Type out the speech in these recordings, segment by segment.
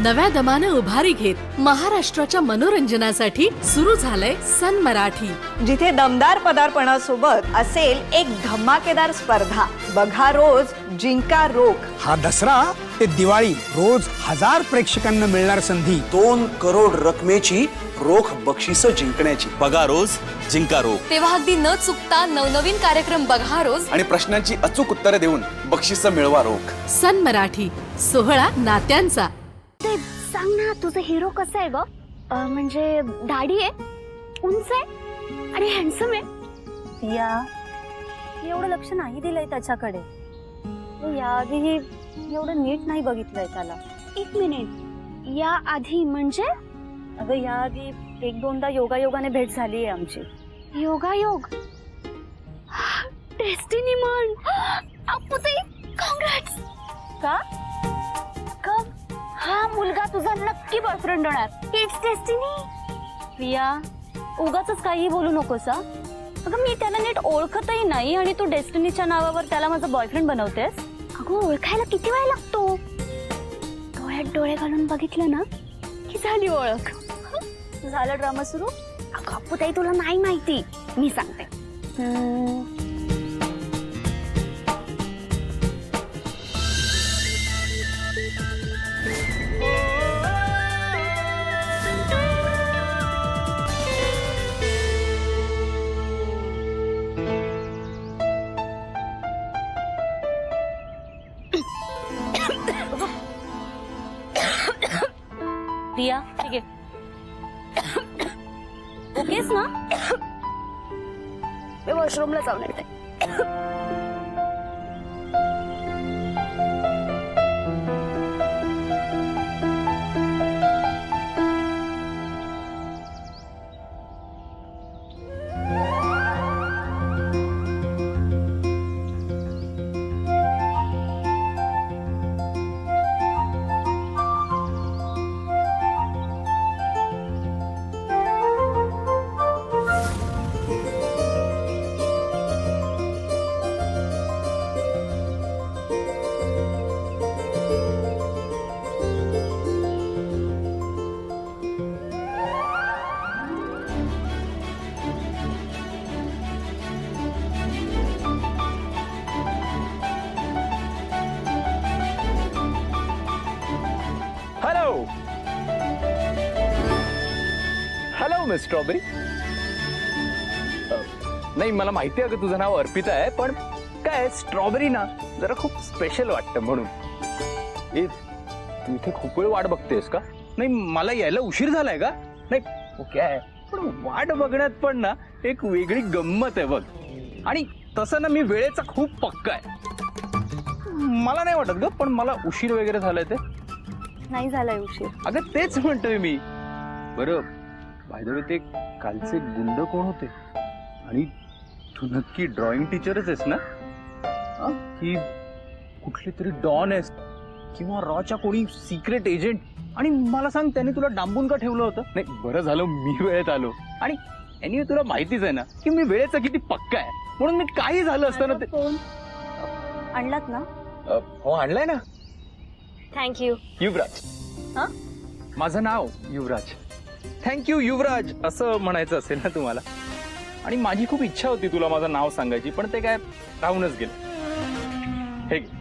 नव्या दमानं उभारी घेत महाराष्ट्राच्या मनोरंजनासाठी सुरू झालंय सन मराठी, जिथे दमदार पदार्पणासोबत असेल एक धमाकेदार स्पर्धा. बघा रोज जिंका रोख. हा दसरा ते दिवाळी रोज 1000 प्रेक्षकांना मिळणार संधी. 2 करोड रकमेची रोख बक्षिसं जिंकण्याची. बघा रोज जिंका रोख. तेव्हा अगदी न चुकता नवनवीन कार्यक्रम बघा रोज आणि प्रश्नांची अचूक उत्तरे देऊन बक्षिसं मिळवा रोख. सन मराठी सोहळा नात्यांचा. ते सांग ना, तुझा हिरो कसा आहे ग? म्हणजे दाढी आहे, उंच आहे आणि हँडसम आहे. या एवढं लक्ष नाही दिलंय त्याच्याकडे. याआधी एवढं नीट नाही बघितलंय त्याला. एक मिनिट, या आधी म्हणजे? अगं याआधी 1-2दा योगायोगाने भेट झाली आहे आमची. योगायोग? डेस्टिनी म्हण. अपुते, काँग्रेट्स. का? हा मुलगा तुझा नक्की बॉयफ्रेंड होणार. It's destiny. प्रिया, उगाचच काही बोलू नकोस हा. अगं मी त्याला नीट ओळखतही नाही आणि तू डेस्टिनीच्या नावावर त्याला माझा बॉयफ्रेंड बनवतेस. अगं ओळखायला किती वेळ लागतो? डोळ्यात डोळे घालून बघितलं ना की झाली ओळख. झालं ड्रामा सुरू. अगं अपुताई, तुला नाही माहिती, मी सांगते. प्रिया, ठीक आहे. ओकेस ना? मी वॉशरूमला जाऊन येते. Hello hello miss strawberry. नाही, मला माहिती आहे की तुझं नाव अर्पिता आहे, पण काय स्ट्रॉबेरी ना जरा खूप स्पेशल वाटतं म्हणून. तू इथे खूप वेळ वाट बघतेस का? नाही, मला यायला उशीर झालाय का? नाही ओके आहे, पण वाट बघण्यात पण ना एक वेगळी गंमत आहे बघ. आणि तसं ना मी वेळेचा खूप पक्का आहे. मला नाही वाटत ग, पण मला उशीर वगैरे झालाय ते. नाही झालाय उशीर. अगं तेच म्हणतोय मी. बरं, बाय द वे ते कालचे गुंड कोण होते? आणि तू नक्की ड्रॉइंग टीचरच आहेस ना? की कुठली तरी डॉन आहेस किंवा रॉच्या कोणी सिक्रेट एजंट? आणि मला सांग, त्याने तुला डांबून का ठेवलं होतं? नाही, बरं झालं मी वेळेत आलो. आणि एनिवे तुला माहितीच आहे ना की मी वेळेचा किती पक्का आहे, म्हणून मी काही झालं असतं ना ते. फोन आणलात ना? हो, आणलाय ना. थँक्यू. युवराज. हा? माझं नाव युवराज. थँक्यू युवराज असं म्हणायचं असेल ना तुम्हाला. आणि माझी खूप इच्छा होती तुला माझं नाव सांगायची, पण ते काय राहूनच गेलं. हे घे.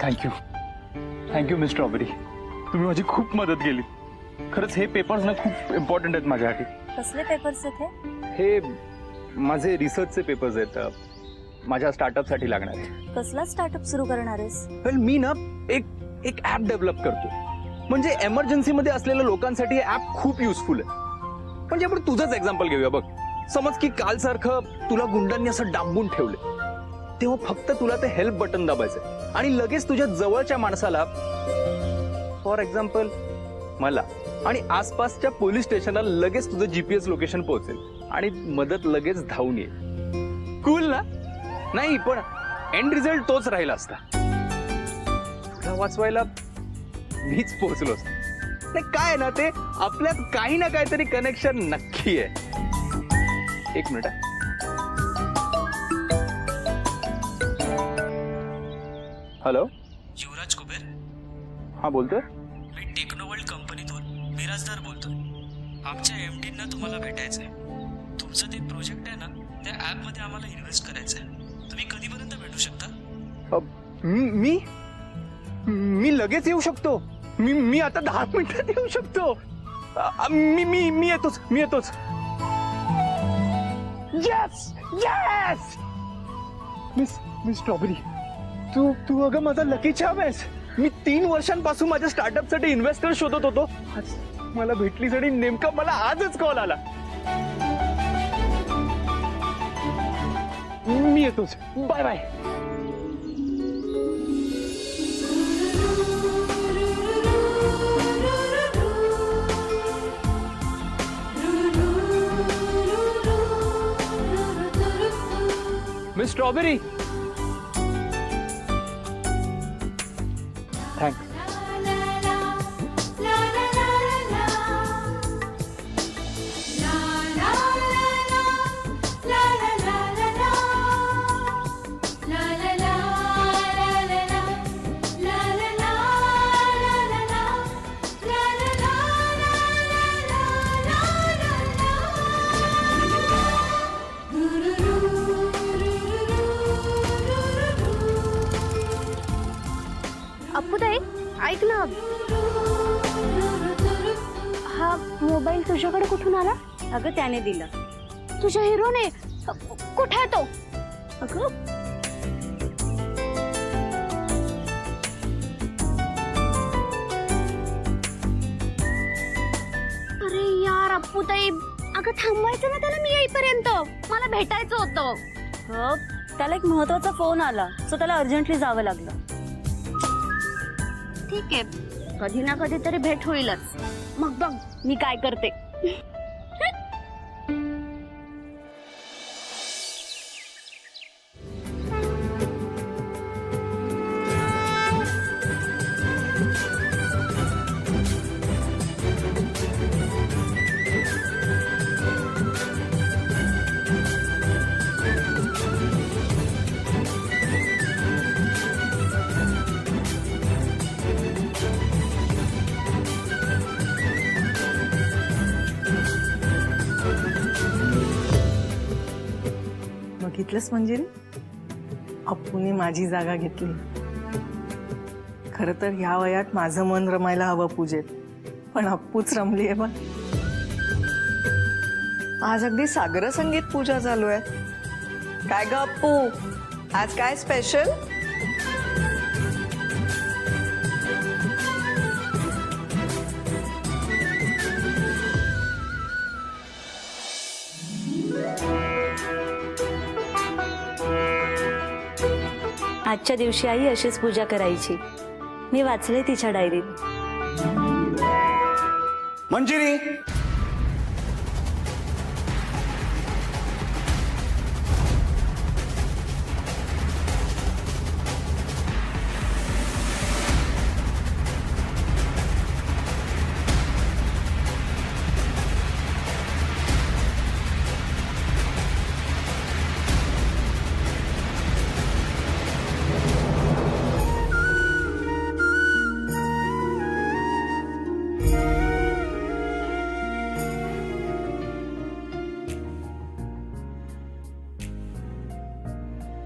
थँक्यू मिस स्ट्रॉबेरी, तुम्ही माझी खूप मदत केली. खरंच हे पेपर्स ना खूप इम्पॉर्टंट आहेत माझ्यासाठी. कसले पेपर्स आहेत हे माझे रिसर्चचे पेपर्स आहेत, माझ्या स्टार्टअपसाठी लागणार आहे. कसला स्टार्टअप सुरू करणार आहेस? वेल मी ना एक ऍप डेव्हलप करतो. म्हणजे एमर्जन्सीमध्ये असलेल्या लोकांसाठी हे ऍप खूप युजफुल आहे. म्हणजे आपण तुझंच एक्झाम्पल घेऊया बघ. समज की काल सारखं तुला गुंडांनी असं डांबून ठेवले, तेव्हा फक्त तुला ते हेल्प बटन दाबायचं आणि लगेच तुझ्या जवळच्या माणसाला, फॉर एक्झाम्पल मला, आणि आसपासच्या पोलीस स्टेशनला लगेच तुझं जीपीएस लोकेशन पोहोचेल आणि मदत लगेच धावून येईल. कूल ना? नाही पण एंड रिझल्ट तोच राहिला असता. तुला वाचवायला मीच पोहोचलो असतो. नाही काय ना, ते आपल्यात काही ना काहीतरी कनेक्शन नक्की आहे. एक मिनिट. हॅलो, युवराज कुबेर, हा बोलतोय. मी टेक्नोवर्ल्ड कंपनीतून मिराजदार बोलतोय. आमच्या एमडींना तुम्हाला भेटायचं आहे. तुमचं ते प्रोजेक्ट आहे ना, त्या ॲपमध्ये आम्हाला इन्व्हेस्ट करायचं आहे. तुम्ही कधीपर्यंत भेटू शकता? मी लगेच येऊ शकतो. मी आता 10 मिनिटात येऊ शकतो. मी येतोच. Yes yes. मिस स्ट्रॉबेरी, तू अगं माझा लकी चार्म आहेस. मी 3 वर्षांपासून माझ्या स्टार्टअप साठी इन्व्हेस्टर शोधत होतो. आज मला भेटलीस आणि नेमका मला आजच कॉल आला. मी येतोच. Bye bye. Miss strawberry, thanks. अप्पूताई, ऐक ना, हा मोबाईल तुझ्याकडे कुठून आला? अगं त्याने दिला. तुझ्या हिरोने? कुठे आहे तो? अगं अरे यार अप्पूताई, अगं थांबवायचं ना त्याला, मी येईपर्यंत मला भेटायचं होतं. त्याला एक महत्वाचा फोन आला, सो त्याला अर्जंटली जावं लागलं. ठीक आहे, कधी ना कधी तरी भेट होईलच. मग बघ मी काय करते. बघितलंस मंजिरी, अप्पूने माझी जागा घेतली. खरं तर ह्या वयात माझं मन रमायला हवं पूजेत, पण अप्पूच रमली आहे बघ. आज अगदी सागर संगीत पूजा चालू आहे. काय ग अप्पू, आज काय स्पेशल? आजच्या दिवशी आई अशीच पूजा करायची. मी वाचले तिच्या डायरीत. मंजिरी,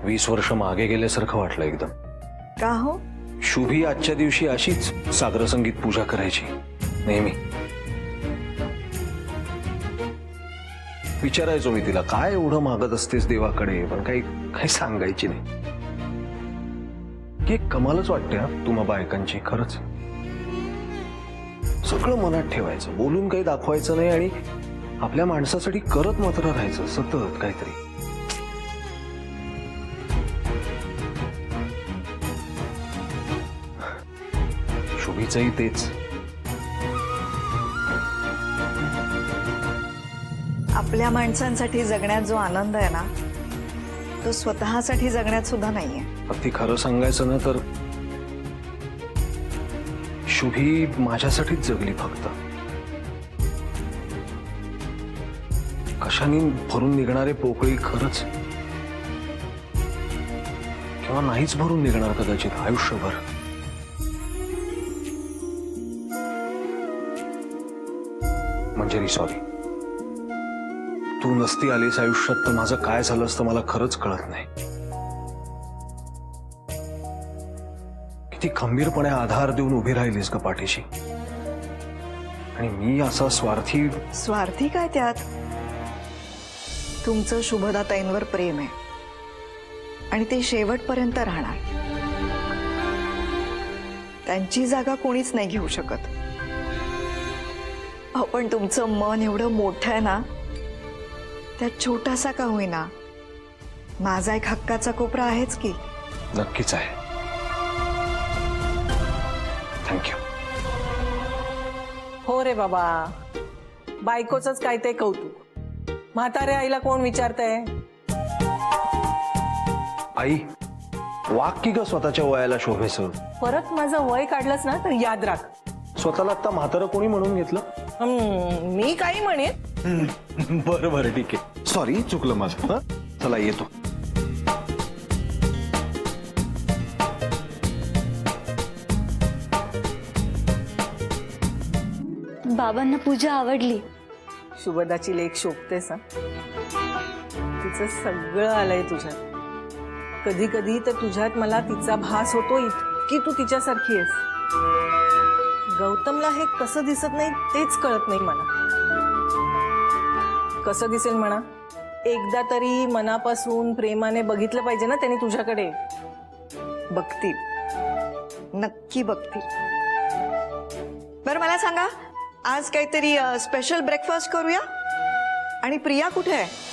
वीस वर्ष मागे गेल्यासारखं वाटलं एकदम. का हो? शुभी आजच्या दिवशी अशीच सागर संगीत पूजा करायची नेहमी. विचारायचो मी तिला, काय एवढं मागत असतेस देवाकडे, पण काही सांगायची नाही. की एक कमालच वाटते हा तुम्हा बायकांची, खरंच. सगळं मनात ठेवायचं, बोलून काही दाखवायचं नाही आणि आपल्या माणसासाठी करत मात्र राहायचं सतत काहीतरी. शुभीचंही तेच. आपल्या माणसांसाठी जगण्यात जो आनंद आहे ना, तो स्वतःसाठी जगण्यात सुद्धा नाहीये. अगदी खरं सांगायचं ना तर शुभी माझ्यासाठीच जगली फक्त. कशाने भरून निघणारे पोकळी खरंच, किंवा नाहीच भरून निघणार कदाचित आयुष्यभर. मंजिरी सॉरी, तू नसती आलीस आयुष्यात तर माझं काय झालं असतं मला खरंच कळत नाही. किती खंबीरपणे आधार देऊन उभी राहिलीस ग पाठीशी, आणि मी असा स्वार्थी. स्वार्थी काय त्यात? तुमचं शुभदाताईंवर प्रेम आहे आणि ते शेवटपर्यंत राहणार. त्यांची जागा कोणीच नाही घेऊ शकत. पण तुमचं मन एवढं मोठं आहे ना, त्यात छोटासा का होईना माझा एक हक्काचा कोपरा आहेच की. नक्कीच आहे. थँक्यू. हो रे बाबा, बायकोच काय ते कौतुक. म्हाताऱ्या आईला कोण विचारतंय? आई, वाक की ग स्वतःच्या वयाला शोभेसं. परत माझं वय काढलंस ना तर याद राख. स्वतःला आता म्हातारं कोणी म्हणून घेतलं? मी काही म्हणेन. बरं बरं ठीक आहे, सॉरी चुकलं माझं. चला येतो. बाबांना पूजा आवडली. शुभदाची लेख शोभतेस. तिचं सगळं आलंय तुझ्यात. कधी कधी तर तुझ्यात मला तिचा भास होतो इतकी तू तिच्यासारखी आहेस. गौतमला हे कसं दिसत नाही तेच कळत नाही मला. कसं दिसेल म्हणा? एकदा तरी मनापासून प्रेमाने बघितलं पाहिजे ना त्यांनी तुझ्याकडे. बघतील, नक्की बघतील. बरं मला सांगा, आज काहीतरी स्पेशल ब्रेकफास्ट करूया? आणि प्रिया कुठे आहे?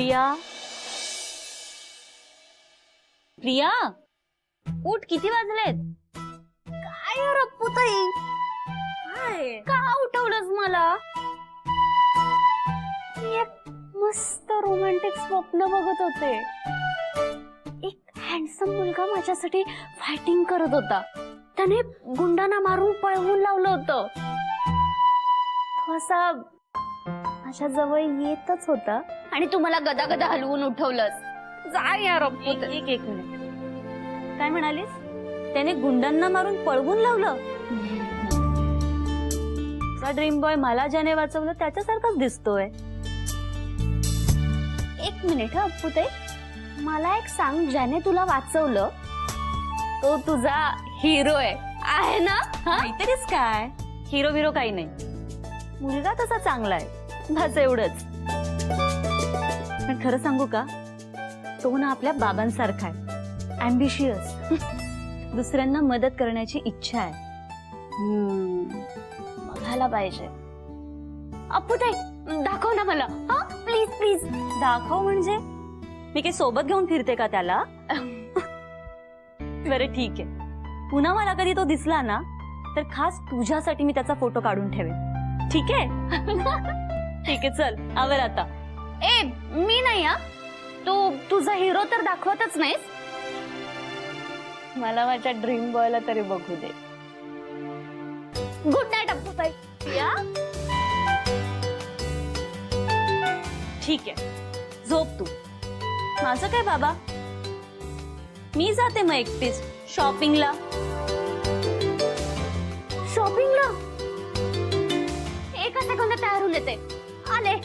प्रिया प्रिया उठ, किती वाजलेत? काय यार अप्पूताई, का उठवलंस मला? मी एक मस्त रोमॅन्टिक स्वप्न बघत होते. एक हँडसम मुलगा माझ्यासाठी फायटिंग करत होता. त्याने गुंडांना मारून पळवून लावलं होतं. तो असा माझ्या जवळ येतच होता आणि तू मला गदा गदा हलवून उठवलंस. जा यार अप्पूताई. एक मिनिट, काय म्हणालीस? त्याने गुंडांना मारून पळवून लावलं? तुझा ड्रीम बॉय मला ज्याने वाचवलं त्याच्यासारखाच दिसतोय. एक मिनिट हा अप्पूताई, मला एक सांग, ज्याने तुला वाचवलं तो तुझा हिरो आहे ना? काहीतरीच काय, हिरो बिरो काही नाही. मुलगा तसा चांगला आहे, बस एवढंच. पण खरं सांगू का, तो ना आपल्या बाबांसारखा आहे, ॲम्बिशियस. दुसऱ्यांना मदत करण्याची इच्छा आहे. बघायला पाहिजे. अप्पूताई दाखव ना मला, हा प्लीज प्लीज. दाखव म्हणजे मी काही सोबत घेऊन फिरते का त्याला? बरं ठीक आहे, पुन्हा मला कधी तो दिसला ना तर खास तुझ्यासाठी मी त्याचा फोटो काढून ठेवेन. ठीक आहे? ठीक आहे, चल आवर आता. ए मी नाही हा, तू तुझा हिरो तर दाखवतच नाहीस. मला माझ्या ड्रीम बॉयला तरी बघू दे. Good night अप्पूताई. या ठीक आहे, झोप तू. माझं काय बाबा, मी जाते मग एकटीच शॉपिंगला. शॉपिंगला? एका सेकंदात तयार होऊन येते. आले.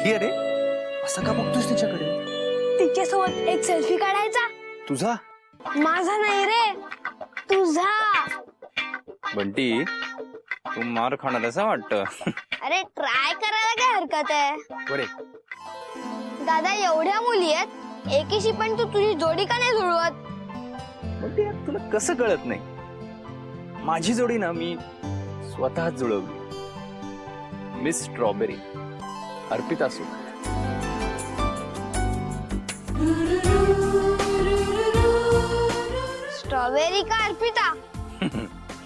अरे असं का बघतोस तिच्याकडे? तिच्यासोबत एक सेल्फी काढायचा. तुझा? माझा नाही रे, तुझा. बंटी, तू मार खाणार असं वाटतं. अरे ट्राय करायला काय हरकत आहे? बरे दादा एवढ्या मुली आहेत, एकीशी पण तू तुझी जोडी का नाही जुळवत? बंटी, तुला कसं कळत नाही? माझी जोडी ना मी स्वतः जुळवली. मिस स्ट्रॉबेरी, अर्पिता सोबत. स्ट्रॉबेरी का अर्पिता?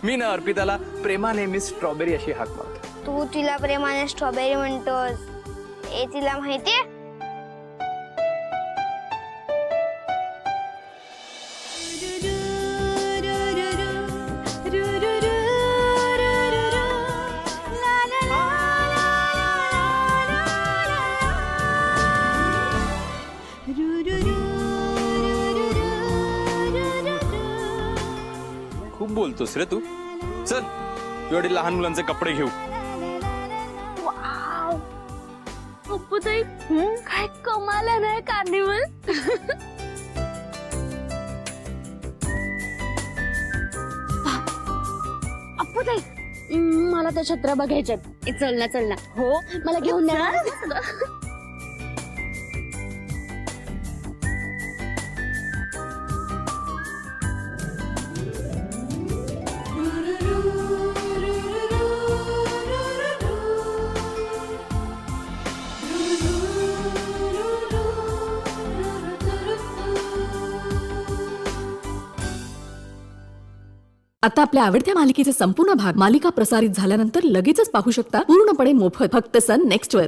मी ना अर्पिताला प्रेमाने मिस स्ट्रॉबेरी अशी हाक मारतो. तू तिला प्रेमाने स्ट्रॉबेरी म्हणतोस, हे तिला माहितीये? खूप बोलतोस रे तू. चल एवढे लहान मुलांचे कपडे घेऊ. अप्पूताई काय कमाल आहे ना कार्निवल. अप्पूताई मला त्या छत्र्या बघायच्यात. चल ना चल ना. हो, मला घेऊन द्या. आता आपल्या आवडत्या मालिकेचे संपूर्ण भाग मालिका प्रसारित झाल्यानंतर लगेचच पाहू शकता पूर्णपणे मोफत फक्त सन नेक्स्ट वर.